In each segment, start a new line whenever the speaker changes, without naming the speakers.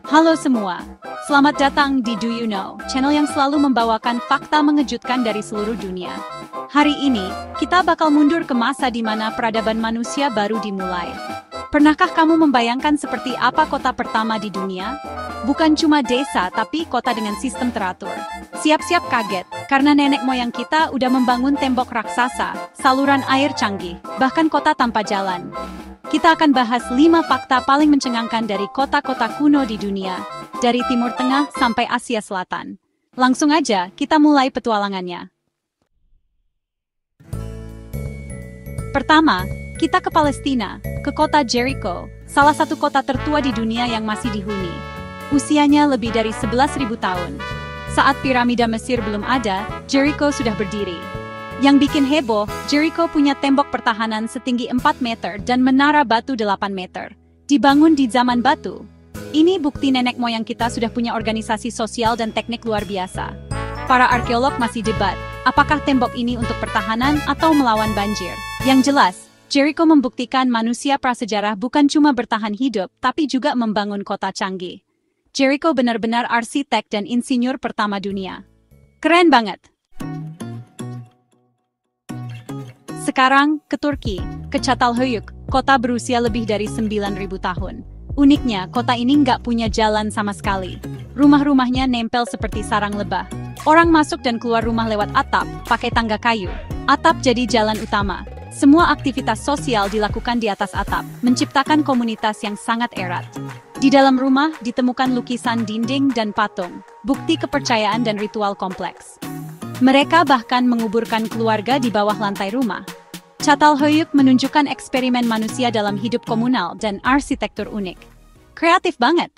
Halo semua, selamat datang di Do You Know, channel yang selalu membawakan fakta mengejutkan dari seluruh dunia. Hari ini, kita bakal mundur ke masa di mana peradaban manusia baru dimulai. Pernahkah kamu membayangkan seperti apa kota pertama di dunia? Bukan cuma desa, tapi kota dengan sistem teratur. Siap-siap kaget, karena nenek moyang kita udah membangun tembok raksasa, saluran air canggih, bahkan kota tanpa jalan. Kita akan bahas 5 fakta paling mencengangkan dari kota-kota kuno di dunia, dari Timur Tengah sampai Asia Selatan. Langsung aja, kita mulai petualangannya. Pertama, kita ke Palestina, ke kota Jericho, salah satu kota tertua di dunia yang masih dihuni. Usianya lebih dari 11.000 tahun. Saat piramida Mesir belum ada, Jericho sudah berdiri. Yang bikin heboh, Jericho punya tembok pertahanan setinggi 4 meter dan menara batu 8 meter. Dibangun di zaman batu. Ini bukti nenek moyang kita sudah punya organisasi sosial dan teknik luar biasa. Para arkeolog masih debat, apakah tembok ini untuk pertahanan atau melawan banjir. Yang jelas, Jericho membuktikan manusia prasejarah bukan cuma bertahan hidup, tapi juga membangun kota canggih. Jericho benar-benar arsitek dan insinyur pertama dunia. Keren banget! Sekarang, ke Turki, ke Çatalhöyük, kota berusia lebih dari 9.000 tahun. Uniknya, kota ini nggak punya jalan sama sekali. Rumah-rumahnya nempel seperti sarang lebah. Orang masuk dan keluar rumah lewat atap, pakai tangga kayu. Atap jadi jalan utama. Semua aktivitas sosial dilakukan di atas atap, menciptakan komunitas yang sangat erat. Di dalam rumah ditemukan lukisan dinding dan patung, bukti kepercayaan dan ritual kompleks. Mereka bahkan menguburkan keluarga di bawah lantai rumah. Çatalhöyük menunjukkan eksperimen manusia dalam hidup komunal dan arsitektur unik. Kreatif banget!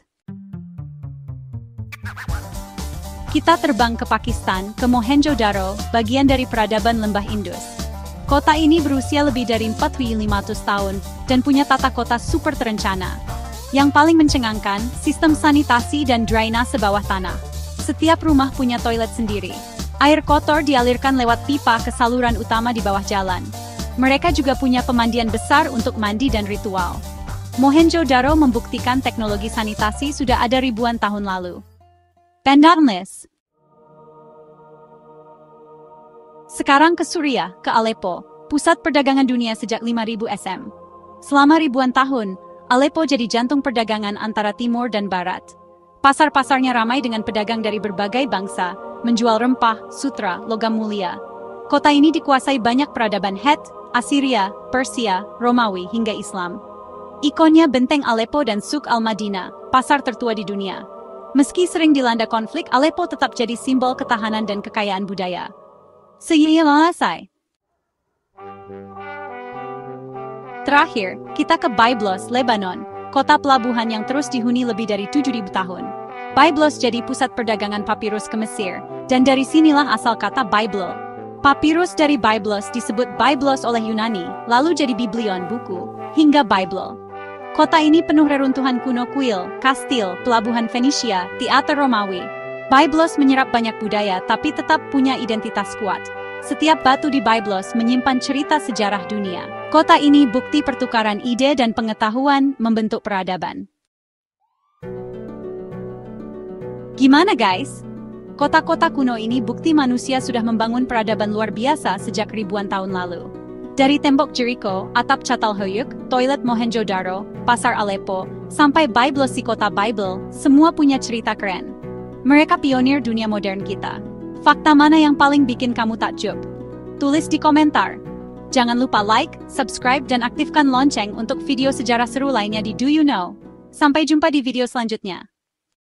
Kita terbang ke Pakistan, ke Mohenjo-daro, bagian dari peradaban lembah Indus. Kota ini berusia lebih dari 4.500 tahun dan punya tata kota super terencana. Yang paling mencengangkan, sistem sanitasi dan drainase bawah tanah. Setiap rumah punya toilet sendiri. Air kotor dialirkan lewat pipa ke saluran utama di bawah jalan. Mereka juga punya pemandian besar untuk mandi dan ritual. Mohenjo-daro membuktikan teknologi sanitasi sudah ada ribuan tahun lalu. Pendantlis. Sekarang ke Suriah, ke Aleppo, pusat perdagangan dunia sejak 5.000 SM. Selama ribuan tahun, Aleppo jadi jantung perdagangan antara timur dan barat. Pasar-pasarnya ramai dengan pedagang dari berbagai bangsa, menjual rempah, sutra, logam mulia. Kota ini dikuasai banyak peradaban Het, Assyria, Persia, Romawi, hingga Islam. Ikonnya benteng Aleppo dan Souk al-Madinah, pasar tertua di dunia. Meski sering dilanda konflik, Aleppo tetap jadi simbol ketahanan dan kekayaan budaya. Selesai. Terakhir, kita ke Byblos, Lebanon, kota pelabuhan yang terus dihuni lebih dari 7.000 tahun. Byblos jadi pusat perdagangan papirus ke Mesir, dan dari sinilah asal kata Bible. Papirus dari Byblos disebut Byblos oleh Yunani, lalu jadi Biblion buku, hingga Bible. Kota ini penuh reruntuhan kuno kuil, kastil, pelabuhan Fenisia, teater Romawi. Byblos menyerap banyak budaya tapi tetap punya identitas kuat. Setiap batu di Byblos menyimpan cerita sejarah dunia. Kota ini bukti pertukaran ide dan pengetahuan membentuk peradaban. Gimana guys? Kota-kota kuno ini bukti manusia sudah membangun peradaban luar biasa sejak ribuan tahun lalu. Dari tembok Jericho, atap Çatalhöyük, toilet Mohenjo-daro, pasar Aleppo, sampai Byblos si kota Bible, semua punya cerita keren. Mereka pionir dunia modern kita. Fakta mana yang paling bikin kamu takjub? Tulis di komentar. Jangan lupa like, subscribe, dan aktifkan lonceng untuk video sejarah seru lainnya di Do You Know. Sampai jumpa di video selanjutnya.